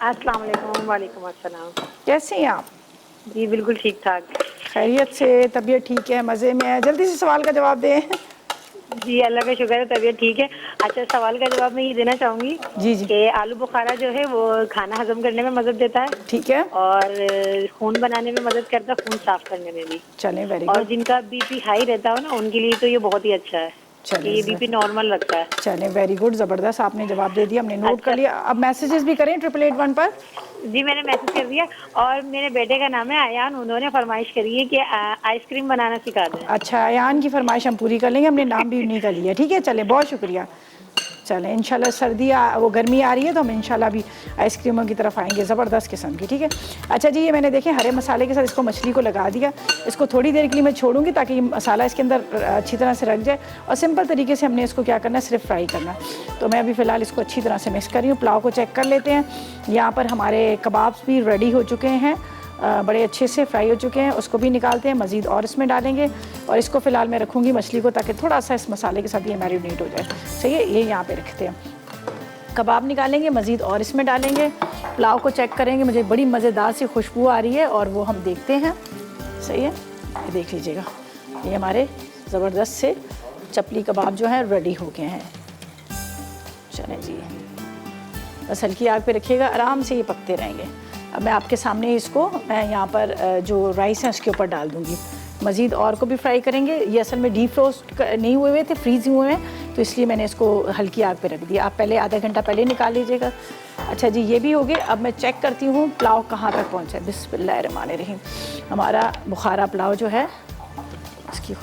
अस्सलाम वालेकुम। वालेकुम अस्सलाम। कैसे हैं आप? जी बिल्कुल ठीक ठाक। खैरियत से, तबीयत ठीक है, मज़े में है? जल्दी से सवाल का जवाब दें। जी अल्लाह का शुक्र है, तबीयत ठीक है। अच्छा, सवाल का जवाब मैं ये देना चाहूँगी जी कि आलू बुखारा जो है वो खाना हजम करने में मदद देता है, ठीक है, और खून बनाने में मदद करता है, खून साफ करने में भी। चलें, वेरी और गुड। जिनका बीपी हाई रहता हो ना, उनके लिए तो ये बहुत ही अच्छा है। चलें, ये बीपी नॉर्मल रखता है। चलें, वेरी गुड, ज़बरदस्त, आपने जवाब दे दिया, हमने नोट अच्छा। कर लिया। अब मैसेजेस भी करें 888 पर। जी मैंने मैसेज कर दिया, और मेरे बेटे का नाम है आयान, उन्होंने फरमाइश करी है कि आइसक्रीम बनाना सिखा दें। अच्छा, अयान की फरमाइश हम पूरी कर लेंगे, हमने नाम भी उन्हीं का लिया, ठीक है। चलें, बहुत शुक्रिया। चलें, इंशाल्लाह सर्दी वो गर्मी आ रही है तो हम इंशाल्लाह भी आइसक्रीमों की तरफ आएंगे, ज़बरदस्त किस्म की, ठीक है। अच्छा जी, ये मैंने देखें हरे मसाले के साथ इसको मछली को लगा दिया। इसको थोड़ी देर के लिए मैं छोड़ूंगी ताकि ये मसाला इसके अंदर अच्छी तरह से रख जाए, और सिंपल तरीके से हमने इसको क्या करना है, सिर्फ फ्राई करना है। तो मैं अभी फ़िलहाल इसको अच्छी तरह से मिक्स कर रही हूँ। पुलाव को चेक कर लेते हैं। यहाँ पर हमारे कबाब्स भी रेडी हो चुके हैं, बड़े अच्छे से फ्राई हो चुके हैं। उसको भी निकालते हैं, मज़ीद और इसमें डालेंगे, और इसको फ़िलहाल मैं रखूँगी मछली को ताकि थोड़ा सा इस मसाले के साथ ये मैरिनेट हो जाए। सही है, ये यहाँ पे रखते हैं। कबाब निकालेंगे, मज़ीद और इसमें डालेंगे। पुलाव को चेक करेंगे, मुझे बड़ी मज़ेदार सी खुशबू आ रही है और वो हम देखते हैं। सही है, ये देख लीजिएगा, ये हमारे ज़बरदस्त से चपली कबाब जो हैं रेडी हो गए हैं। चलें जी, बस हल्की आग पे रखिएगा, आराम से ये पकते रहेंगे। अब मैं आपके सामने इसको मैं यहाँ पर जो राइस है उसके ऊपर डाल दूँगी। मज़ीद और को भी फ्राई करेंगे। ये असल में डीप रोस्ट नहीं हुए थे, फ्रीज हुए हैं, तो इसलिए मैंने इसको हल्की आग पे रख दिया। आप पहले आधा घंटा पहले निकाल लीजिएगा। अच्छा जी, ये भी हो गए। अब मैं चेक करती हूँ पुलाव कहाँ तक पहुँचा है। बिस्मिल्लाहिर्रहमानिर्रहीम। हमारा बुखारा पुलाव जो है इसकी,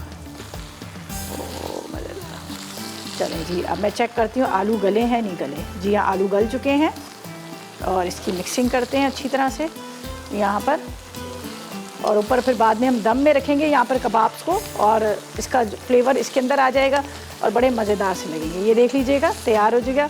चलें जी, अब मैं चेक करती हूँ आलू गले हैं नहीं गले। जी हाँ, आलू गल चुके हैं, और इसकी मिक्सिंग करते हैं अच्छी तरह से यहाँ पर, और ऊपर फिर बाद में हम दम में रखेंगे यहाँ पर कबाब्स को, और इसका फ्लेवर इसके अंदर आ जाएगा और बड़े मज़ेदार से लगेंगे। ये देख लीजिएगा, तैयार हो जाएगा।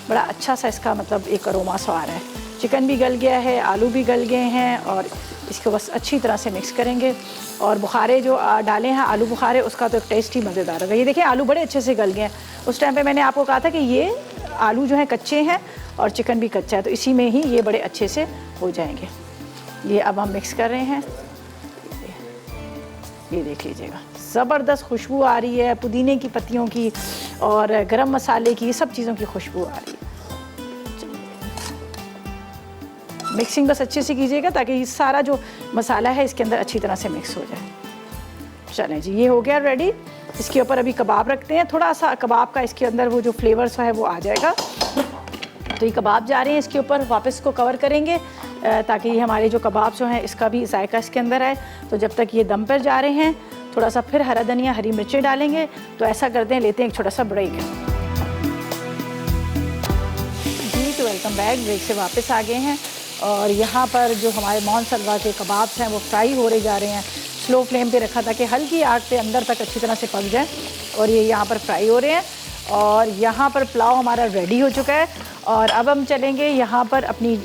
बड़ा अच्छा सा इसका मतलब एक अरोमा सा आ रहा है। चिकन भी गल गया है, आलू भी गल गए हैं, और इसको बस अच्छी तरह से मिक्स करेंगे। और बुखारे जो डाले हैं आलू बुखारे, उसका तो टेस्ट ही मज़ेदार होगा। ये देखिए, आलू बड़े अच्छे से गल गए हैं। उस टाइम पे मैंने आपको कहा था कि ये आलू जो है कच्चे हैं और चिकन भी कच्चा है, तो इसी में ही ये बड़े अच्छे से हो जाएंगे। ये अब हम मिक्स कर रहे हैं, ये देख लीजिएगा, ज़बरदस्त खुशबू आ रही है पुदीने की पत्तियों की और गरम मसाले की, सब चीज़ों की खुशबू आ रही है। मिक्सिंग बस अच्छे से कीजिएगा ताकि ये सारा जो मसाला है इसके अंदर अच्छी तरह से मिक्स हो जाए। चलें जी, ये हो गया रेडी। इसके ऊपर अभी कबाब रखते हैं। थोड़ा सा कबाब का इसके अंदर वो जो फ्लेवर्स है वो आ जाएगा। तो ये कबाब जा रहे हैं इसके ऊपर, वापस को कवर करेंगे ताकि ये हमारे जो कबाब जो हैं इसका भी जायका इसके अंदर आए। तो जब तक ये दम पर जा रहे हैं, थोड़ा सा फिर हरा धनिया हरी मिर्चें डालेंगे। तो ऐसा करते हैं, लेते हैं एक छोटा सा ब्रेक। जी तो वेलकम बैक, ब्रेक से वापस आ गए हैं, और यहाँ पर जो हमारे मौन सलवा के कबाब्स हैं वो फ्राई हो रहे जा रहे हैं। स्लो फ्लेम पे रखा था कि हल्की आग पे अंदर तक अच्छी तरह से पक जाए, और ये यहाँ पर फ्राई हो रहे हैं। और यहाँ पर पुलाव हमारा रेडी हो चुका है। और अब हम चलेंगे यहाँ पर अपनी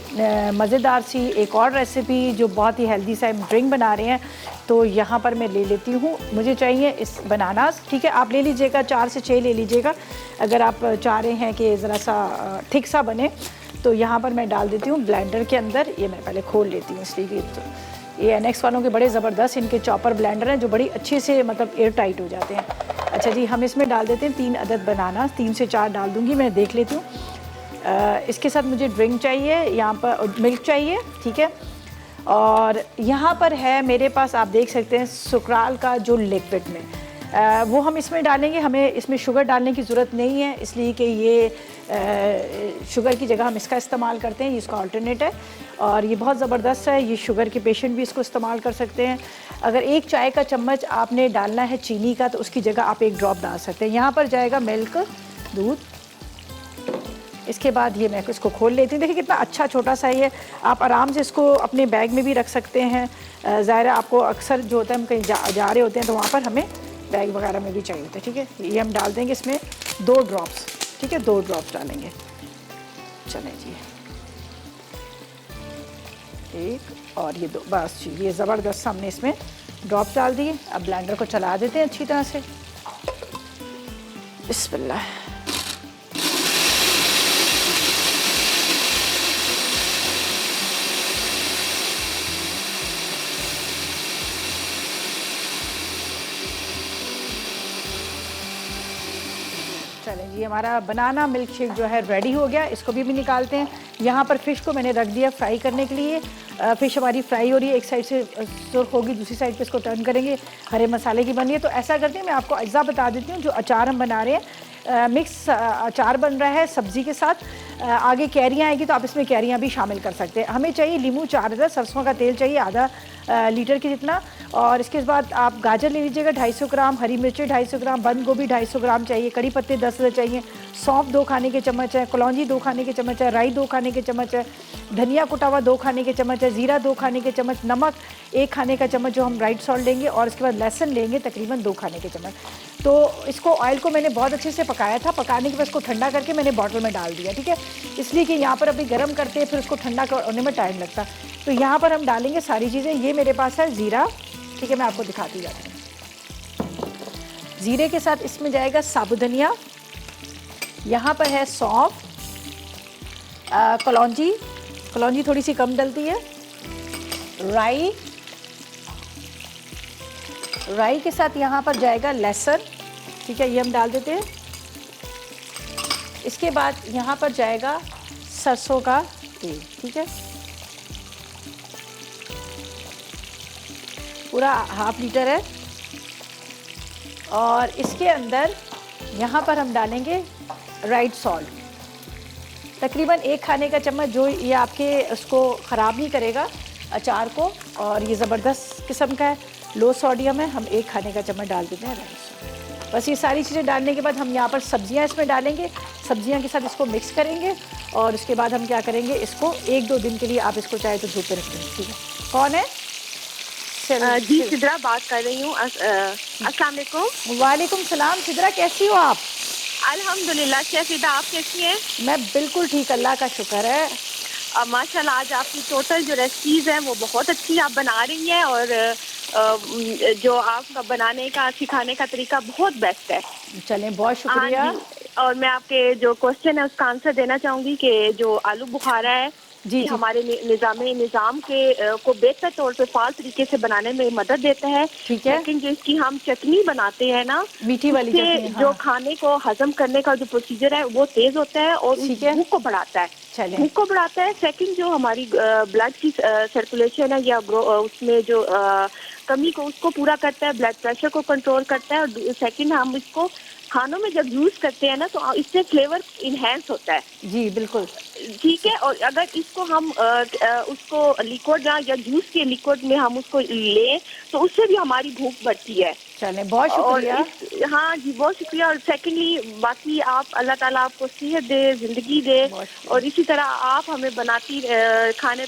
मज़ेदार सी एक और रेसिपी, जो बहुत ही हेल्दी सा ड्रिंक बना रहे हैं। तो यहाँ पर मैं ले लेती हूँ, मुझे चाहिए इस बनानास, ठीक है, आप ले लीजिएगा 4 से 6 ले लीजिएगा अगर आप चाह रहे हैं कि ज़रा सा थिक सा बने। तो यहाँ पर मैं डाल देती हूँ ब्लेंडर के अंदर। ये मैं पहले खोल लेती हूँ इसलिए कि तो ये NX वालों के बड़े ज़बरदस्त इनके चॉपर ब्लेंडर हैं जो बड़ी अच्छे से मतलब एयर टाइट हो जाते हैं। अच्छा जी, हम इसमें डाल देते हैं 3 अदद बनाना, 3 से 4 डाल दूँगी, मैं देख लेती हूँ। इसके साथ मुझे ड्रिंक चाहिए, यहाँ पर मिल्क चाहिए, ठीक है। और यहाँ पर है मेरे पास, आप देख सकते हैं सुकराल का जो लिक्विड में, वो हम इसमें डालेंगे। हमें इसमें शुगर डालने की ज़रूरत नहीं है, इसलिए कि ये शुगर की जगह हम इसका इस्तेमाल करते हैं, ये इसका अल्टरनेट है और ये बहुत ज़बरदस्त है। ये शुगर के पेशेंट भी इसको इस्तेमाल कर सकते हैं। अगर 1 चाय का चम्मच आपने डालना है चीनी का, तो उसकी जगह आप 1 ड्रॉप डाल सकते हैं। यहाँ पर जाएगा मिल्क, दूध। इसके बाद ये मैं इसको खोल लेती हूँ। देखिए कितना अच्छा छोटा सा ये, आप आराम से इसको अपने बैग में भी रख सकते हैं। ज़ाहिर है आपको अक्सर जो होता है हम कहीं जा रहे होते हैं तो वहाँ पर हमें बैग वगैरह में भी चाहिए होता है, ठीक है। ये हम डाल देंगे इसमें 2 ड्रॉप्स, ठीक है, 2 ड्रॉप्स डालेंगे। चलें जी, 1 और ये 2, बस जी, ये ज़बरदस्त हमने इसमें ड्रॉप डाल दिए। अब ब्लेंडर को चला देते हैं अच्छी तरह से। बिस्मिल्लाह। चलें जी, हमारा बनाना मिल्क शेक जो है रेडी हो गया। इसको भी निकालते हैं। यहाँ पर फ़िश को मैंने रख दिया फ्राई करने के लिए। फ़िश हमारी फ्राई हो रही है, एक साइड से सुर्ख होगी, दूसरी साइड पे इसको टर्न करेंगे। हरे मसाले की बन रही है। तो ऐसा करते हैं, मैं आपको अज्जा बता देती हूँ। जो अचार हम बना रहे हैं, मिक्स अचार बन रहा है सब्ज़ी के साथ। आगे कैरियाँ आएगी तो आप इसमें कैरियाँ भी शामिल कर सकते हैं। हमें चाहिए लीमू 4 अदद, सरसों का तेल चाहिए आधा लीटर के जितना। और इसके बाद आप गाजर ले लीजिएगा 250 ग्राम, हरी मिर्ची 250 ग्राम, बंद गोभी 250 ग्राम चाहिए, कड़ी पत्ते 10 अदद चाहिए, सौंफ 2 खाने के चम्मच है, कलौंजी 2 खाने के चम्मच है, राई 2 खाने के चम्मच है, धनिया कुटा हुआ 2 खाने के चम्मच है, ज़ीरा 2 खाने के चम्मच, नमक 1 खाने का चम्मच जो हम राइट सॉल्ट लेंगे, और इसके बाद लहसुन लेंगे तकरीबन 2 खाने के चम्मच। तो इसको ऑयल को मैंने बहुत अच्छे से पकाया था। पकाने के बाद इसको ठंडा करके मैंने बॉटल में डाल दिया, ठीक है। इसलिए कि यहाँ पर अभी गर्म करते हैं, फिर उसको ठंडा होने में टाइम लगता। तो यहाँ पर हम डालेंगे सारी चीज़ें। ये मेरे पास है ज़ीरा, ठीक है, मैं आपको दिखाती जाती हूँ। ज़ीरे के साथ इसमें जाएगा साबुत धनिया, यहाँ पर है सौंफ, कलौंजी थोड़ी सी कम डलती है, राई के साथ यहाँ पर जाएगा लहसुन, ठीक है, ये हम डाल देते हैं। इसके बाद यहाँ पर जाएगा सरसों का तेल, ठीक है, पूरा ½ लीटर है। और इसके अंदर यहाँ पर हम डालेंगे राइट सॉल्ट, तकरीबन 1 खाने का चम्मच, जो ये आपके उसको ख़राब नहीं करेगा अचार को। और ये ज़बरदस्त किस्म का है, लो सोडियम है। हम 1 खाने का चम्मच डाल देते हैं राइट सॉल्ट। बस ये सारी चीज़ें डालने के बाद हम यहाँ पर सब्जियाँ इसमें डालेंगे, सब्जियाँ के साथ इसको मिक्स करेंगे। और उसके बाद हम क्या करेंगे, इसको 1-2 दिन के लिए आप इसको चाहे तो धूप पे रख दें, ठीक है। कौन है? जी सिद्रा बात कर रही हूँ। अस्सलाम वालेकुम। वालेकुम सलाम। सिद्रा कैसी हो आप? अल्हम्दुलिल्लाह। शेफिदा आप कैसी हैं? मैं बिल्कुल ठीक, अल्लाह का शुक्र है। माशाल्लाह आज आपकी टोटल जो रेसिपीज़ हैं वो बहुत अच्छी आप बना रही हैं, और जो आपका बनाने का सिखाने का तरीका बहुत बेस्ट है। चलें, बहुत शुक्रिया। और मैं आपके जो क्वेश्चन है उसका आंसर देना चाहूँगी कि जो आलू बुखारा है जी, हमारे निज़ाम के को बेहतर तौर पे फाल तरीके से बनाने में मदद देता है, ठीक है। लेकिन जो इसकी हम चटनी बनाते हैं ना, मीठी वाली चटनी, हाँ। जो खाने को हजम करने का जो प्रोसीजर है वो तेज होता है और भूख को बढ़ाता है, भूख को बढ़ाता है। सेकंड जो हमारी ब्लड की सर्कुलेशन है या उसमें जो कमी को उसको पूरा करता है, ब्लड प्रेशर को कंट्रोल करता है। और सेकंड हम इसको खानों में जब यूज़ करते हैं ना तो इससे फ्लेवर इन्हेंस होता है। जी बिल्कुल। ठीक है। और अगर इसको हम उसको लिक्विड या जूस के लिक्विड में हम उसको लें तो उससे भी हमारी भूख बढ़ती है। चलें, बहुत शुक्रिया। हाँ जी, बहुत शुक्रिया। और सेकेंडली बाकी आप, अल्लाह ताला आपको सेहत दे, जिंदगी दे, और इसी तरह आप हमें खाने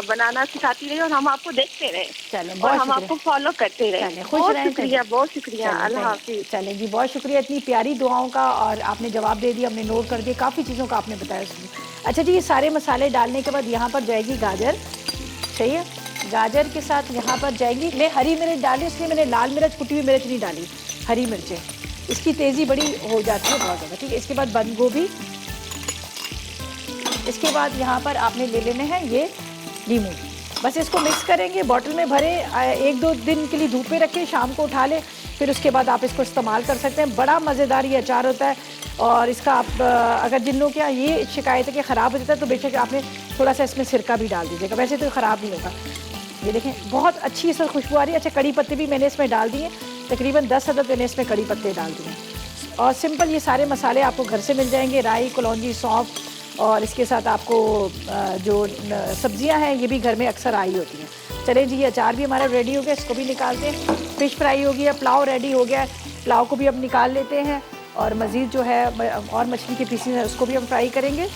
बनाना सिखाती रहे और हम आपको देखते रहे। चलें, और हम आपको फॉलो करते रहे। खुश रहें। शुक्रिया, बहुत शुक्रिया। अल्लाह हाफिज़। चलें जी, बहुत शुक्रिया इतनी प्यारी दुआओं का, और आपने जवाब दे दिया, हमने नोट कर दिया, काफ़ी चीज़ों का आपने बताया उसमें। अच्छा जी, ये सारे मसाले डालने के बाद यहाँ पर जाएगी गाजर, सही है। गाजर के साथ यहाँ पर जाएंगी, मैं हरी मिर्च डाली, इसलिए मैंने लाल मिर्च, कुटी हुई मिर्च नहीं डाली, हरी मिर्चें, इसकी तेज़ी बड़ी हो जाती है बहुत ज़्यादा, ठीक है। इसके बाद बंद गोभी, इसके बाद यहाँ पर आपने ले लेने हैं ये लीमू, बस इसको मिक्स करेंगे, बॉटल में भरे, 1-2 दिन के लिए धूप पे रखें, शाम को उठा लें, फिर उसके बाद आप इसको इस्तेमाल कर सकते हैं। बड़ा मज़ेदार ये अचार होता है, और इसका आप अगर जिन लोगों के यहाँ ये शिकायत है कि ख़राब हो जाता है तो बेशक आपने थोड़ा सा इसमें सिरका भी डाल दीजिएगा, वैसे तो ख़राब नहीं होगा। ये देखें, बहुत अच्छी इसमें खुशबू आ रही है। अच्छा, कड़ी पत्ते भी मैंने इसमें डाल दिए, तकरीबन 10 अदद मैंने इसमें कड़ी पत्ते डाल दिए। और सिंपल ये सारे मसाले आपको घर से मिल जाएंगे, राई, कलौंजी, सौंफ, और इसके साथ आपको जो सब्जियां हैं ये भी घर में अक्सर आई होती हैं। चलें जी, ये अचार भी हमारा रेडी हो गया, इसको भी निकालते हैं। फ़िश फ्राई हो गया, पुलाव रेडी हो गया, पुलाव को भी अब निकाल लेते हैं, और मज़ीद जो है और मछली के पीसेस हैं उसको भी हम फ्राई करेंगे।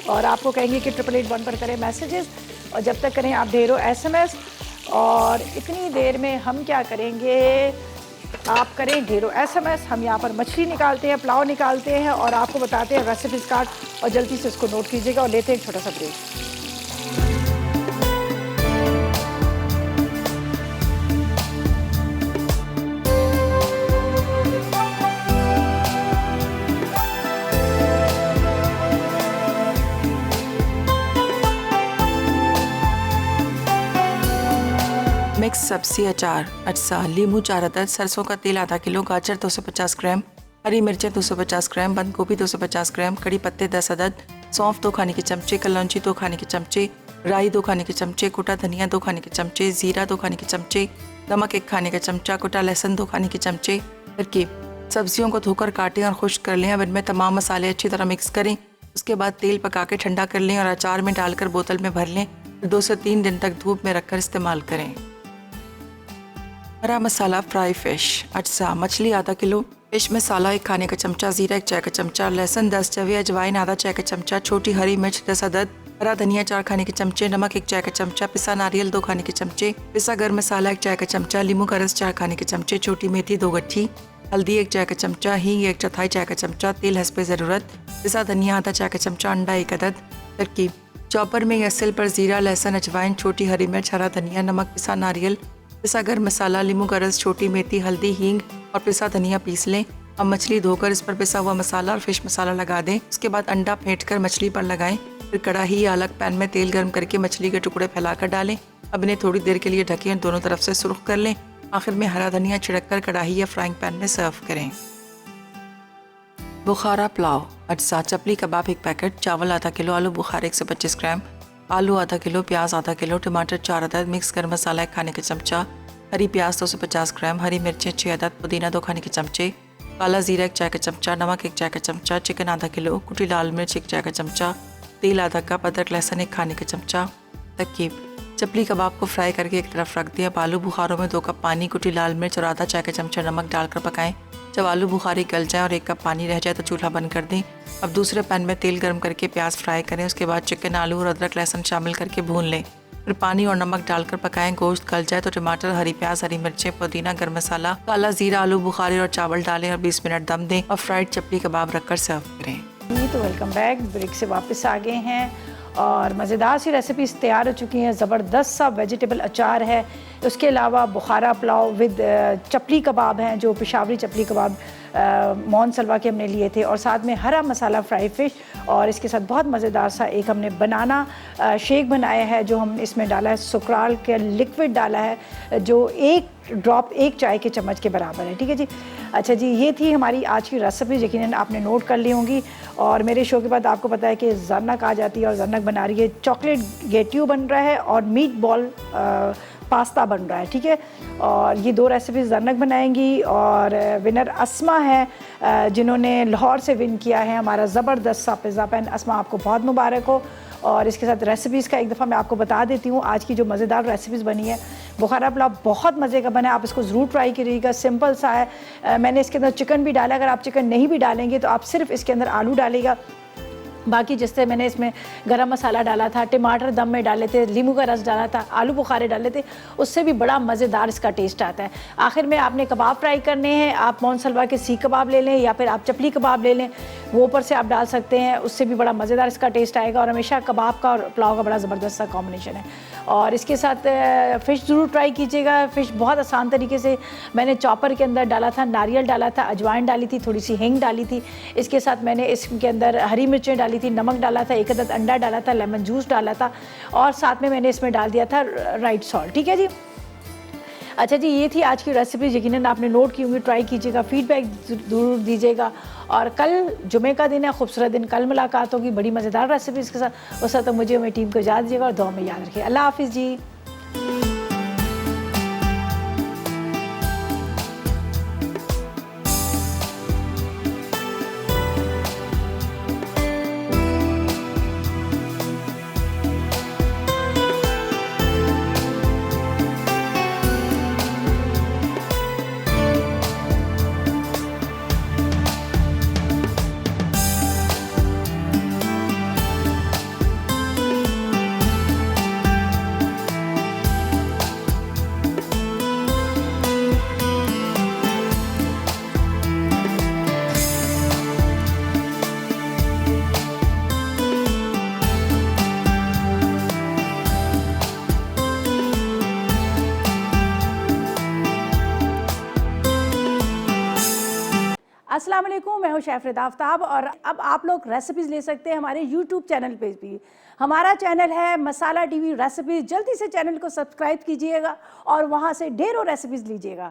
और आपको कहेंगे कि 888 पर करें मैसेजेस, और जब तक करें आप ढेरों SMS, और इतनी देर में हम क्या करेंगे, आप करें ढेरों SMS, हम यहाँ पर मछली निकालते हैं, पुलाव निकालते हैं, और आपको बताते हैं रेसिपीज़ कार्ड, और जल्दी से इसको नोट कीजिएगा, और लेते हैं एक छोटा सा ब्रेक। मिक्स सब्जी अचार, अज्जा, लीमू 4 अदद, सरसों का तेल आधा किलो, गाजर 250 ग्राम, हरी मिर्चें 250 ग्राम, बंद गोभी 250 ग्राम, कड़ी पत्ते 10 अदद, सौंफ 2 खाने के चमचे, कलौंजी 2 खाने के चमचे, राई 2 खाने के चमचे, कुटा धनिया 2 खाने के चमचे, जीरा 2 खाने के चमचे, नमक 1 खाने का चमचा, कुटा लहसुन 2 खाने के चमचे। तरकीब: सब्जियों को धोकर काटें और खुश्क कर लें। अब इनमें तमाम मसाले अच्छी तरह मिक्स करें, उसके बाद तेल पका के ठंडा कर लें और अचार में डालकर बोतल में भर लें। 2 से 3 दिन तक धूप में रखकर इस्तेमाल करें। हरा मसाला फ्राई फ़िश, अज्जा, मछली आधा किलो, फ़िश मसाला 1 खाने का चमचा, ज़ीरा 1 चाय का चमचा, लहसुन 10 चवे, अजवाइन आधा चाय का चमचा, छोटी हरी मिर्च 10 अदद, हरा धनिया 4 खाने के चमचे, नमक 1 चाय का चमचा, पिसा नारियल 2 खाने के चमचे, पिसा गर्म मसाला 1 चाय का चमचा, लीमू का रस 4 खाने के चमचे, छोटी मेथी 2 गट्ठी, हल्दी 1 चाय का चमचा, हींग 1/4 चाय का चमचा, तेल हस्बे ज़रूरत, पिसा धनिया आधा चाय का चमचा, अंडा 1 अदद। तरकीब: चॉपर में या सिल पर ज़ीरा, लहसुन, अजवाइन, छोटी हरी मिर्च, हरा धनिया, नमक, पिसा नारियल, पिसा गर्म मसाला, लीमू का रस, छोटी मेथी, हल्दी, हींग और पिसा धनिया पीस लें। अब मछली धोकर इस पर पिसा हुआ मसाला और फिश मसाला लगा दें। उसके बाद अंडा फेंटकर मछली पर लगाएं। फिर कढ़ाई या अलग पैन में तेल गर्म करके मछली के टुकड़े फैलाकर डालें। अब इन्हें थोड़ी देर के लिए ढकें, दोनों तरफ से सुर्ख कर लें। आखिर में हरा धनिया छिड़ककर कढ़ाई या फ्राइंग पैन में सर्व करें। बुखारा पुलाव, अज्जा, चपली कबाब 1 पैकेट, चावल आधा किलो, आलू बुखारा 125 ग्राम, आलू आधा किलो, प्याज आधा किलो, टमाटर 4 अदद, मिक्स गर्म मसाला 1 खाने का चमचा, हरी प्याज 250 ग्राम, हरी मिर्चें 6 अदद, पुदीना 2 खाने के चमचे, काला जीरा 1 चाय का चमचा, नमक 1 चाय का चमचा, चिकन आधा किलो, कुटी लाल मिर्च 1 चाय का चमचा, तेल आधा कप, अदरक लहसुन 1 खाने का चमचा। तरकीब: चपली कबाब को फ्राई करके एक तरफ रख दिया। अब आलू बुखारों में 2 कप पानी, कुटी लाल मिर्च और आधा चाय का चमचा नमक डालकर पकाएं। जब आलू बुखारी गल जाए और 1 कप पानी रह जाए तो चूल्हा बंद कर दें। अब दूसरे पैन में तेल गर्म करके प्याज फ्राई करें। उसके बाद चिकन, आलू और अदरक लहसुन शामिल करके भून लें। फिर पानी और नमक डालकर पकाएं। गोश्त गल जाए तो टमाटर, हरी प्याज, हरी मिर्चें, पुदीना, गरम मसाला, काला जीरा, आलू बुखारी और चावल डालें और 20 मिनट दम दें और फ्राइड चपली कबाब रखकर सर्व करें। तो वेलकम बैक, ब्रेक से वापस आ गए हैं और मज़ेदार सी रेसिपीज़ तैयार हो चुकी हैं। ज़बरदस्त सा वेजिटेबल अचार है, उसके अलावा बुखारा पुलाव विद चपली कबाब हैं, जो पेशावरी चपली कबाब मौन सलवा के हमने लिए थे, और साथ में हरा मसाला फ्राई फ़िश, और इसके साथ बहुत मज़ेदार सा एक हमने बनाना शेक बनाया है, जो हम इसमें डाला है सुक्राल के लिक्विड डाला है, जो 1 ड्रॉप 1 चाय के चम्मच के बराबर है। ठीक है जी। अच्छा जी, ये थी हमारी आज की रेसिपी, यकीनन आपने नोट कर ली होंगी। और मेरे शो के बाद आपको पता है कि जरनक आ जाती है और जरनक बना रही है चॉकलेट गेट्यू बन रहा है और मीट बॉल पास्ता बन रहा है, ठीक है। और ये 2 रेसिपीज़ ज़रनक बनाएंगी और विनर अस्मा है जिन्होंने लाहौर से विन किया है हमारा ज़बरदस्त सा पिज़्ज़ा पैन। अस्मा, आपको बहुत मुबारक हो। और इसके साथ रेसिपीज़ का एक दफ़ा मैं आपको बता देती हूँ। आज की जो मज़ेदार रेसिपीज़ बनी है, बुखारा पुलाव बहुत मज़े का बना है, आप इसको ज़रूर ट्राई करिएगा। सिंपल सा है। मैंने इसके अंदर चिकन भी डाला, अगर आप चिकन नहीं भी डालेंगे तो आप सिर्फ इसके अंदर आलू डालेगा। बाकी जिससे मैंने इसमें गरम मसाला डाला था, टमाटर दम में डाले थे, नींबू का रस डाला था, आलू बुखारे डाले थे, उससे भी बड़ा मज़ेदार इसका टेस्ट आता है। आखिर में आपने कबाब फ्राई करने हैं, आप मोनसलवा के सीख कबाब ले लें या फिर आप चपली कबाब ले लें, वो ऊपर से आप डाल सकते हैं, उससे भी बड़ा मज़ेदार इसका टेस्ट आएगा। और हमेशा कबाब का और पुलाव का बड़ा ज़बरदस्त सा कॉम्बिनेशन है। और इसके साथ फ़िश ज़रूर ट्राई कीजिएगा। फ़िश बहुत आसान तरीके से मैंने चॉपर के अंदर डाला था, नारियल डाला था, अजवाइन डाली थी, थोड़ी सी हींग डाली थी। इसके साथ मैंने इसके अंदर हरी मिर्चें डाली थी, नमक डाला था, 1 अदद अंडा डाला था, लेमन जूस डाला था और साथ में मैंने इसमें डाल दिया था राइट सॉल्ट, ठीक है जी। अच्छा जी, ये थी आज की रेसिपी, यकीनन आपने नोट की होंगी, ट्राई कीजिएगा, फीडबैक ज़रूर दीजिएगा। और कल जुमे का दिन है, खूबसूरत दिन, कल मुलाकात होगी बड़ी मज़ेदार रेसिपीज़ के साथ। उस वक्त तक मुझे मेरी टीम को याद दीजिएगा और दुआ में याद रखिए। अल्लाह हाफिज़ जी। अस्सलाम वालेकुम, मैं हूँ शेफ़ रिदा आफ्ताब और अब आप लोग रेसिपीज़ ले सकते हैं हमारे यूट्यूब चैनल पे भी। हमारा चैनल है मसाला टीवी रेसिपीज़। जल्दी से चैनल को सब्सक्राइब कीजिएगा और वहाँ से ढेरों रेसिपीज़ लीजिएगा।